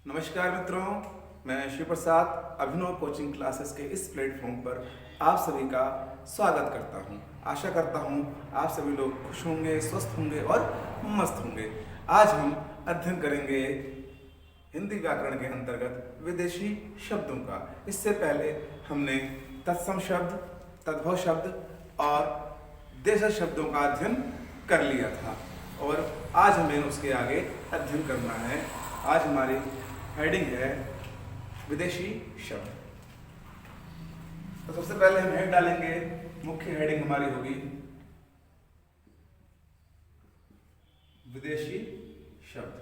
नमस्कार मित्रों, मैं शिव प्रसाद अभिनव कोचिंग क्लासेस के इस प्लेटफॉर्म पर आप सभी का स्वागत करता हूं। आशा करता हूं आप सभी लोग खुश होंगे, स्वस्थ होंगे और मस्त होंगे। आज हम अध्ययन करेंगे हिंदी व्याकरण के अंतर्गत विदेशी शब्दों का। इससे पहले हमने तत्सम शब्द, तद्भव शब्द और देशज शब्दों का अध्ययन कर लिया था और आज हमें उसके आगे अध्ययन करना है। आज हमारी हेडिंग है विदेशी शब्द। तो सबसे पहले हम हेड डालेंगे। मुख्य हेडिंग हमारी होगी विदेशी शब्द।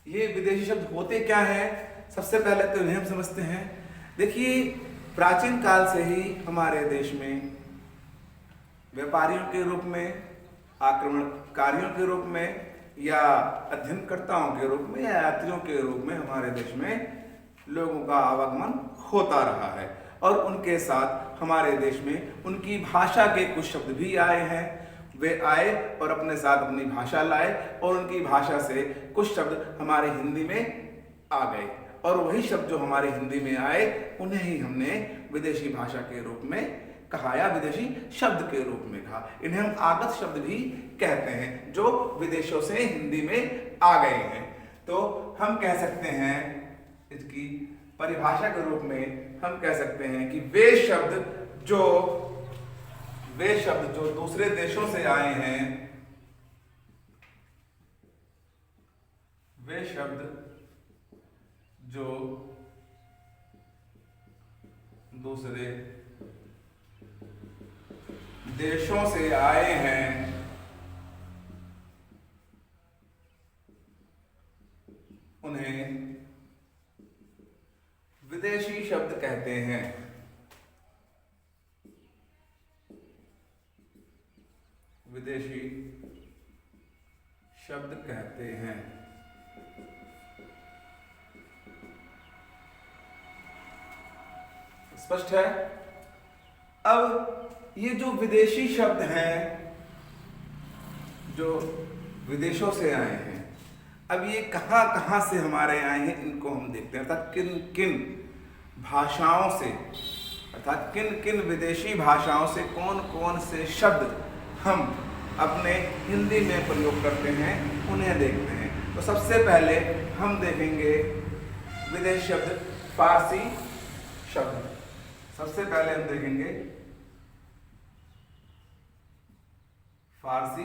ये विदेशी शब्द होते क्या है, सबसे पहले तो इन्हें हम समझते हैं। देखिए, प्राचीन काल से ही हमारे देश में व्यापारियों के रूप में, आक्रमणकारियों के रूप में या अध्ययनकर्ताओं के रूप में या यात्रियों के रूप में हमारे देश में लोगों का आवागमन होता रहा है और उनके साथ हमारे देश में उनकी भाषा के कुछ शब्द भी आए हैं। वे आए और अपने साथ अपनी भाषा लाए और उनकी भाषा से कुछ शब्द हमारे हिंदी में आ गए और वही शब्द जो हमारे हिंदी में आए उन्हें ही हमने विदेशी भाषा के रूप में कहा या विदेशी शब्द के रूप में कहा। इन्हें हम आगत शब्द भी कहते हैं जो विदेशों से हिंदी में आ गए हैं। तो हम कह सकते हैं, इसकी परिभाषा के रूप में हम कह सकते हैं कि वे शब्द जो दूसरे देशों से आए हैं, वे शब्द जो दूसरे देशों से आए हैं उन्हें विदेशी शब्द कहते हैं। विदेशी शब्द कहते हैं। स्पष्ट है? अब ये जो विदेशी शब्द हैं जो विदेशों से आए हैं, अब ये कहाँ कहाँ से हमारे आए हैं इनको हम देखते हैं। अर्थात किन किन भाषाओं से, अर्थात किन किन विदेशी भाषाओं से कौन कौन से शब्द हम अपने हिंदी में प्रयोग करते हैं उन्हें देखते हैं। तो सबसे पहले हम देखेंगे विदेशी शब्द फारसी शब्द। सबसे पहले हम देखेंगे फारसी।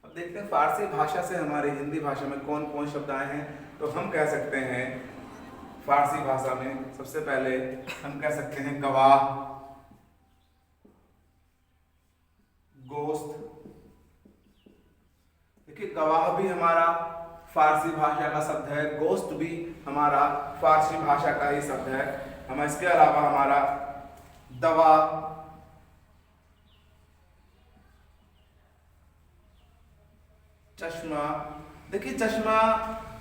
अब देखते हैं फारसी भाषा से हमारी हिंदी भाषा में कौन कौन शब्द आए हैं। तो हम कह सकते हैं फारसी भाषा में सबसे पहले हम कह सकते हैं गवाह, गोश्त। देखिए, गवाह भी हमारा फारसी भाषा का शब्द है, गोश्त भी हमारा फारसी भाषा का ही शब्द है। हम इसके अलावा हमारा दवा, चश्मा। देखिए, चश्मा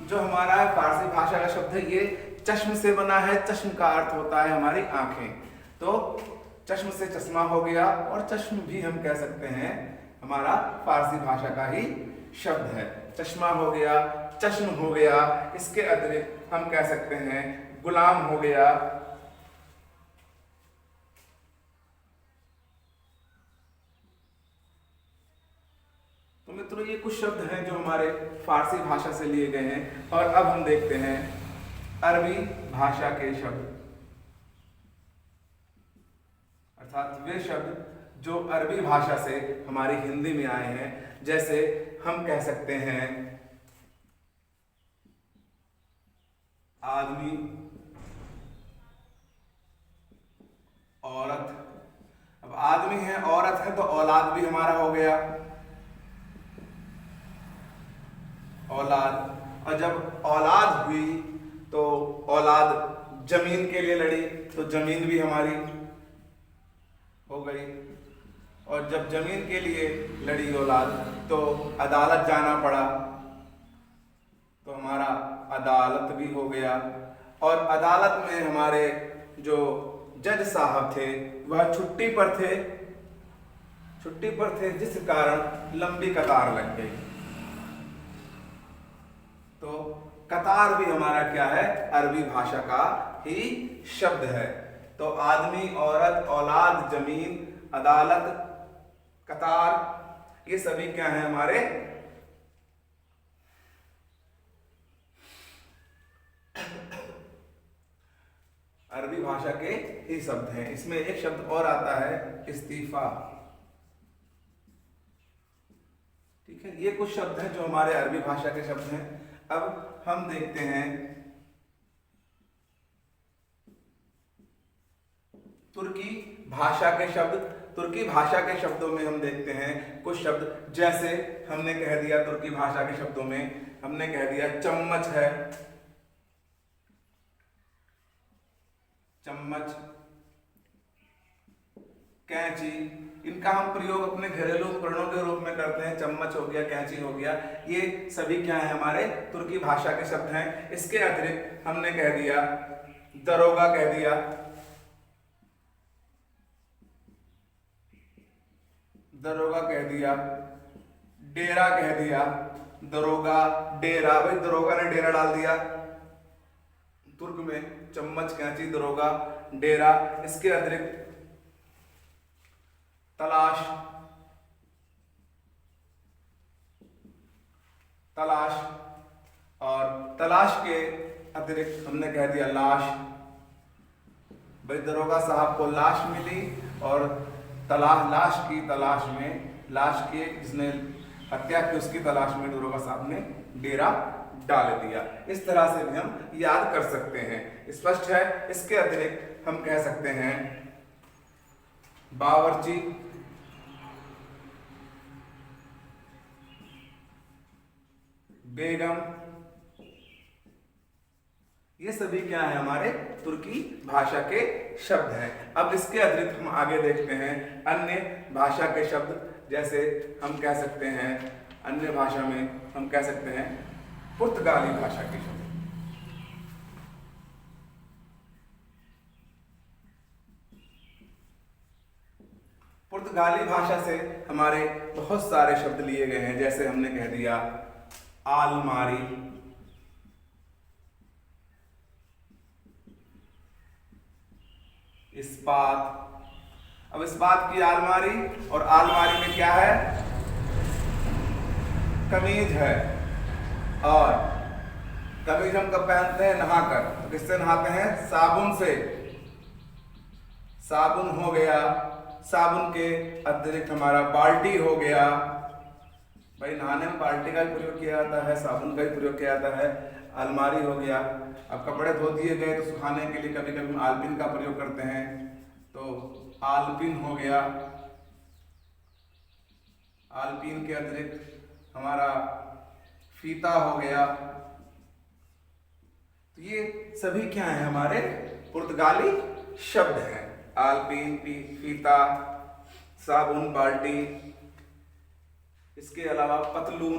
जो हमारा फारसी भाषा का शब्द है, ये चश्म से बना है। चश्म का अर्थ होता है हमारी आंखें, तो चश्म से चश्मा हो गया और चश्म भी हम कह सकते हैं हमारा फारसी भाषा का ही शब्द है। चश्मा हो गया, चश्म हो गया। इसके अतिरिक्त हम कह सकते हैं गुलाम हो गया। तो मित्रों, ये कुछ शब्द हैं जो हमारे फारसी भाषा से लिए गए हैं। और अब हम देखते हैं अरबी भाषा के शब्द, अर्थात वे शब्द जो अरबी भाषा से हमारी हिंदी में आए हैं। जैसे हम कह सकते हैं आदमी, औरत। अब आदमी है, औरत है, तो औलाद भी हमारा हो गया, औलाद। और जब औलाद हुई तो औलाद जमीन के लिए लड़ी, तो जमीन भी हमारी हो गई। और जब जमीन के लिए लड़ी औलाद तो अदालत जाना पड़ा, तो हमारा अदालत भी हो गया। और अदालत में हमारे जो जज साहब थे वह छुट्टी पर थे, जिस कारण लंबी कतार लग गई। तो कतार भी हमारा क्या है, अरबी भाषा का ही शब्द है। तो आदमी, औरत, औलाद, जमीन, अदालत, कतार, ये सभी क्या है हमारे अरबी भाषा के ही शब्द हैं। इसमें एक शब्द और आता है इस्तीफा। ठीक है, ये कुछ शब्द हैं जो हमारे अरबी भाषा के शब्द हैं। अब हम देखते हैं तुर्की भाषा के शब्द। तुर्की भाषा के शब्दों में हम देखते हैं कुछ शब्द, जैसे हमने कह दिया तुर्की भाषा के शब्दों में हमने कह दिया चम्मच है, चम्मच, कैंची, इनका हम प्रयोग अपने घरेलू उपकरणों के रूप में करते हैं। चम्मच हो गया, कैंची हो गया, ये सभी क्या है हमारे तुर्की भाषा के शब्द हैं। इसके अतिरिक्त हमने कह दिया दरोगा, कह दिया दरोगा, कह दिया डेरा, कह दिया दरोगा, डेरा, भाई दरोगा ने डेरा डाल दिया तुर्क में। चम्मच, कैंची, दरोगा, डेरा। इसके अतिरिक्त तलाश, तलाश, और तलाश के अतिरिक्त हमने कह दिया लाश। भाई दरोगा साहब को लाश मिली और लाश की तलाश में, लाश के जिसने हत्या की उसकी तलाश में दरोगा साहब ने डेरा डाल दिया। इस तरह से भी हम याद कर सकते हैं। स्पष्ट है। इसके अतिरिक्त हम कह सकते हैं बावर्ची, बेगम, ये सभी क्या है हमारे तुर्की भाषा के शब्द हैं। अब इसके अतिरिक्त हम आगे देखते हैं अन्य भाषा के शब्द। जैसे हम कह सकते हैं अन्य भाषा में हम कह सकते हैं पुर्तगाली भाषा के शब्द। पुर्तगाली भाषा से हमारे बहुत सारे शब्द लिए गए हैं। जैसे हमने कह दिया आलमारी, इस्पात। अब इस्पात की आलमारी, और आलमारी में क्या है, कमीज है। और कमीज हम कब पहनते हैं, नहाकर। तो किससे नहाते हैं, साबुन से। साबुन हो गया। साबुन के अतिरिक्त हमारा बाल्टी हो गया। भाई नहाने में बाल्टी का प्रयोग किया जाता है, साबुन का भी प्रयोग किया जाता है। अलमारी हो गया। अब कपड़े धो दिए गए तो सुखाने के लिए कभी कभी हम आलपिन का प्रयोग करते हैं, तो आलपिन हो गया। आलपिन के अतिरिक्त हमारा फीता हो गया। तो ये सभी क्या है हमारे पुर्तगाली शब्द हैं। आलपिन, फीता, साबुन, बाल्टी, इसके अलावा पतलून।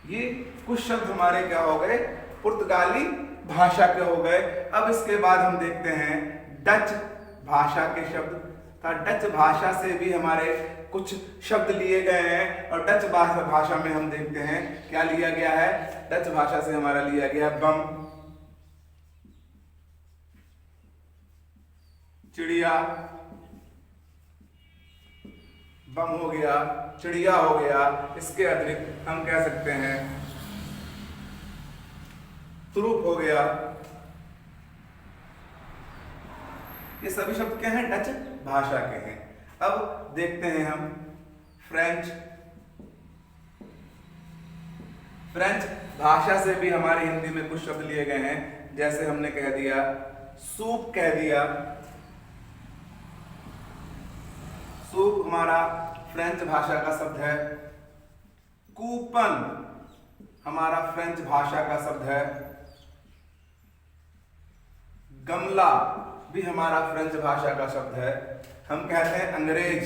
ये कुछ शब्द हमारे क्या हो गए, पुर्तगाली भाषा के हो गए। अब इसके बाद हम देखते हैं डच भाषा के शब्द। डच भाषा से भी हमारे कुछ शब्द लिए गए हैं। और डच भाषा में हम देखते हैं क्या लिया गया है। डच भाषा से हमारा लिया गया है बम, चिड़िया, बम हो गया, चिड़िया हो गया। इसके अतिरिक्त हम कह सकते हैं तुरुप हो गया। ये सभी शब्द क्या हैं, डच भाषा के हैं। अब देखते हैं हम फ्रेंच। फ्रेंच भाषा से भी हमारी हिंदी में कुछ शब्द लिए गए हैं। जैसे हमने कह दिया सूप, कह दिया सूप हमारा फ्रेंच भाषा का शब्द है। कूपन हमारा फ्रेंच भाषा का शब्द है। गमला भी हमारा फ्रेंच भाषा का शब्द है। हम कहते हैं अंग्रेज,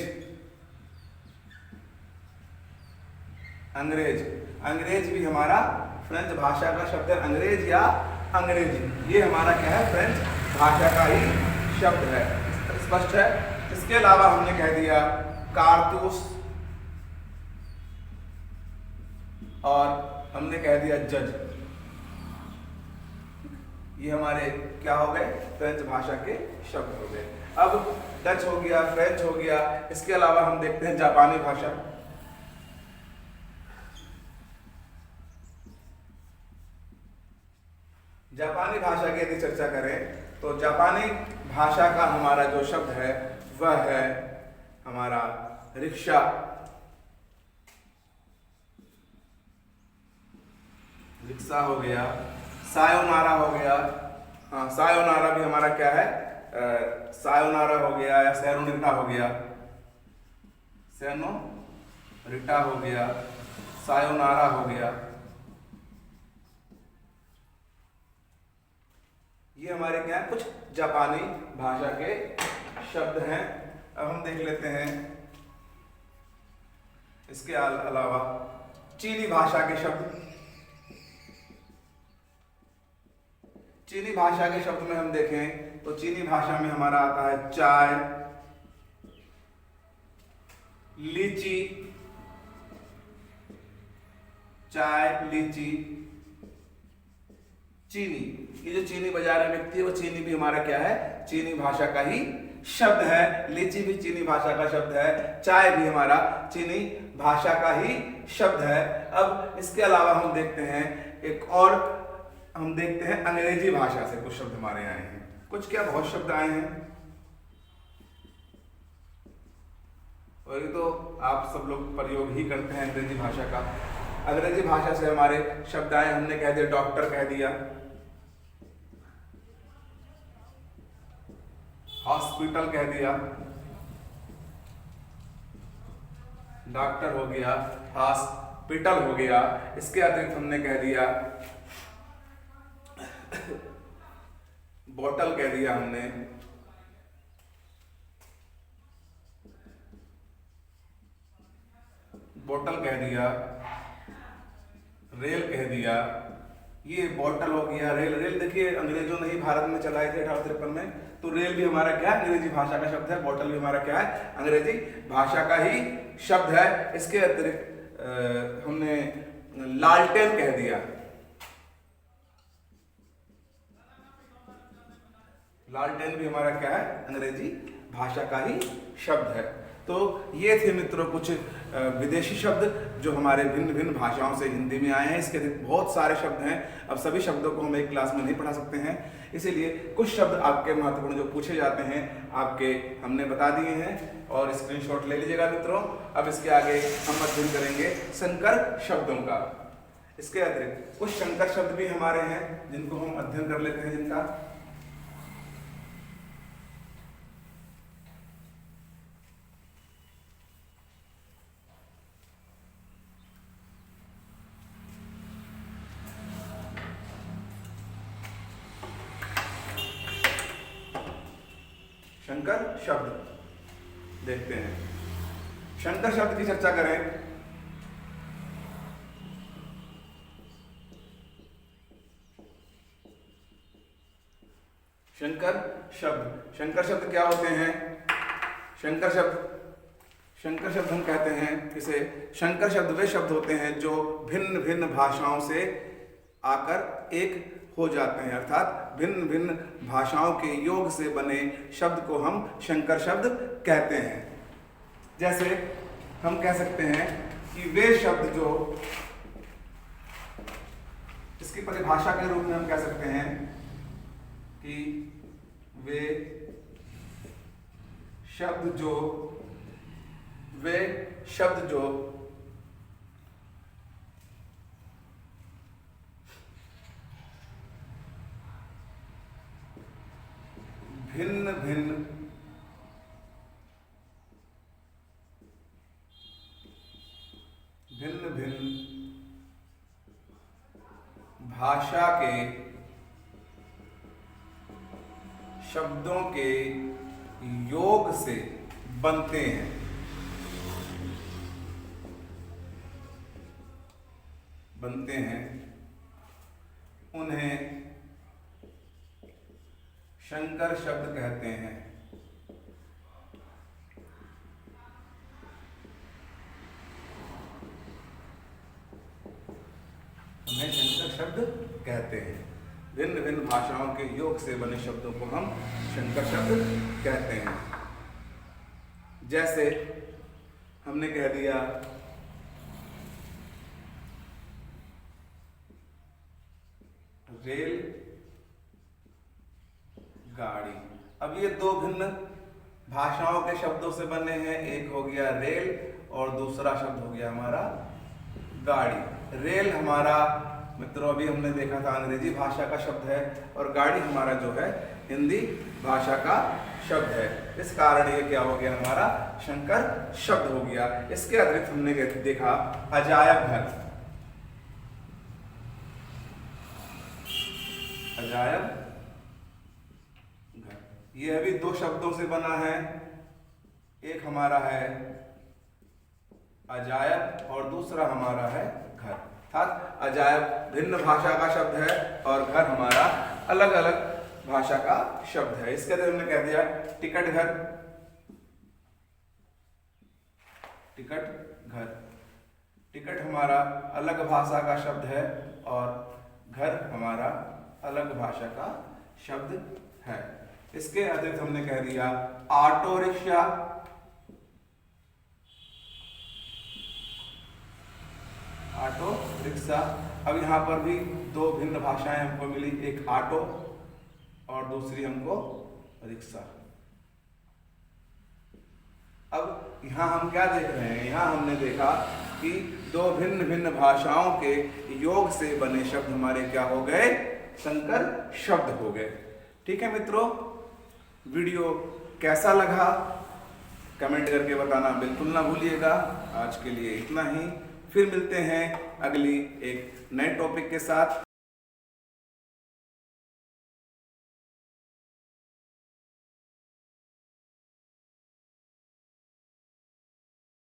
अंग्रेज, अंग्रेज भी हमारा फ्रेंच भाषा का शब्द है अंग्रेज या अंग्रेजी। ये हमारा क्या है, फ्रेंच भाषा का ही शब्द है। स्पष्ट है। इसके अलावा हमने कह दिया कारतूस और हमने कह दिया जज। ये हमारे क्या हो गए, फ्रेंच भाषा के शब्द हो गए। अब डच हो गया, फ्रेंच हो गया। इसके अलावा हम देखते हैं जापानी भाषा। जापानी भाषा की यदि चर्चा करें तो जापानी भाषा का हमारा जो शब्द है वह है हमारा रिक्शा। रिक्शा हो गया, सायोनारा हो गया। हाँ, सायोनारा भी हमारा क्या है, सायोनारा हो गया या सेरोनिटा हो गया, सेनोरिटा हो गया, सायोनारा हो गया। ये हमारे क्या है, कुछ जापानी भाषा के शब्द हैं। अब हम देख लेते हैं इसके अलावा चीनी भाषा के शब्द। चीनी भाषा के शब्द में हम देखें तो चीनी भाषा में हमारा आता है चाय, लीची, चाय, लीची, चीनी। ये जो चीनी बाजार में बिकती है वो चीनी भी हमारा क्या है, चीनी भाषा का ही शब्द है। लीची भी चीनी भाषा का शब्द है, चाय भी हमारा चीनी भाषा का ही शब्द है। अब इसके अलावा हम देखते हैं एक और, हम देखते हैं अंग्रेजी भाषा से कुछ शब्द हमारे आए हैं। कुछ क्या, बहुत शब्द आए हैं और ये तो आप सब लोग प्रयोग ही करते हैं अंग्रेजी भाषा का। अंग्रेजी भाषा से हमारे शब्द आए, हमने कह दिया डॉक्टर, कह दिया हॉस्पिटल, कह दिया डॉक्टर हो गया, हॉस्पिटल हो गया। इसके अतिरिक्त हमने कह दिया बोतल, कह दिया हमने बोतल, कह दिया रेल, कह दिया। ये बोतल हो गया, रेल। रेल देखिए अंग्रेजों ने ही भारत में चलाई थी 1853 में, तो रेल भी हमारा क्या है, अंग्रेजी भाषा का शब्द है। बोतल भी हमारा क्या है, अंग्रेजी भाषा का ही शब्द है। इसके अतिरिक्त हमने लालटेन कह दिया, लालटेन भी हमारा क्या है, अंग्रेजी भाषा का ही शब्द है। तो ये थे मित्रों कुछ विदेशी शब्द जो हमारे भिन्न भिन्न भाषाओं से हिंदी में आए हैं। इसके बहुत सारे शब्द हैं, अब सभी शब्दों को हम एक क्लास में नहीं पढ़ा सकते हैं, इसीलिए कुछ शब्द आपके महत्वपूर्ण जो पूछे जाते हैं आपके हमने बता दिए हैं और स्क्रीनशॉट ले लीजिएगा मित्रों। अब इसके आगे हम अध्ययन करेंगे संकर शब्दों का। इसके अतिरिक्त कुछ संकर शब्द भी हमारे हैं जिनको हम अध्ययन कर लेते हैं, जिनका शंकर शब्द देखते हैं। शंकर शब्द की चर्चा करें शंकर शब्द क्या होते हैं? शंकर शब्द हम कहते हैं इसे, शंकर शब्द वे शब्द होते हैं जो भिन्न भिन्न भाषाओं से आकर एक हो जाते हैं, अर्थात भिन्न भिन्न भाषाओं के योग से बने शब्द को हम शंकर शब्द कहते हैं। जैसे हम कह सकते हैं कि वे शब्द जो, इसकी परिभाषा के रूप में हम कह सकते हैं कि वे शब्द जो भिन्न भिन्न भाषा के शब्दों के योग से बनते हैं, उन्हें शंकर शब्द कहते हैं। उन्हें शंकर शब्द कहते हैं। भिन्न भिन्न भाषाओं के योग से बने शब्दों को हम शंकर शब्द कहते हैं। जैसे हमने कह दिया रेल गाड़ी। अब ये दो भिन्न भाषाओं के शब्दों से बने हैं। एक हो गया रेल और दूसरा शब्द हो गया हमारा गाड़ी। रेल हमारा मित्रों अभी हमने देखा था अंग्रेजी भाषा का शब्द है और गाड़ी हमारा जो है हिंदी भाषा का शब्द है। इस कारण ये क्या हो गया हमारा शंकर शब्द हो गया। इसके अतिरिक्त हमने देखा अजायब घर। अजायब घर ये अभी दो शब्दों से बना है। एक हमारा है अजायब और दूसरा हमारा है घर। अर्थात अजायब भिन्न भाषा का शब्द है और घर हमारा अलग अलग भाषा का शब्द है। इसके अंदर हमने कह दिया टिकट घर। टिकट घर, टिकट हमारा अलग भाषा का शब्द है और घर हमारा अलग भाषा का शब्द है। इसके अतिरिक्त हमने कह दिया ऑटो रिक्शा। Auto rickshaw. अब यहाँ पर भी दो भिन्न भाषाएं हमको मिली, एक ऑटो और दूसरी हमको रिक्शा। अब यहाँ हम क्या देख रहे हैं, यहाँ हमने देखा कि दो भिन्न भिन्न भाषाओं के योग से बने शब्द हमारे क्या हो गए शंकर शब्द हो गए। ठीक है मित्रों, वीडियो कैसा लगा कमेंट करके बताना बिल्कुल ना भूलिएगा। आज के लिए इतना ही, फिर मिलते हैं अगली एक नए टॉपिक के साथ।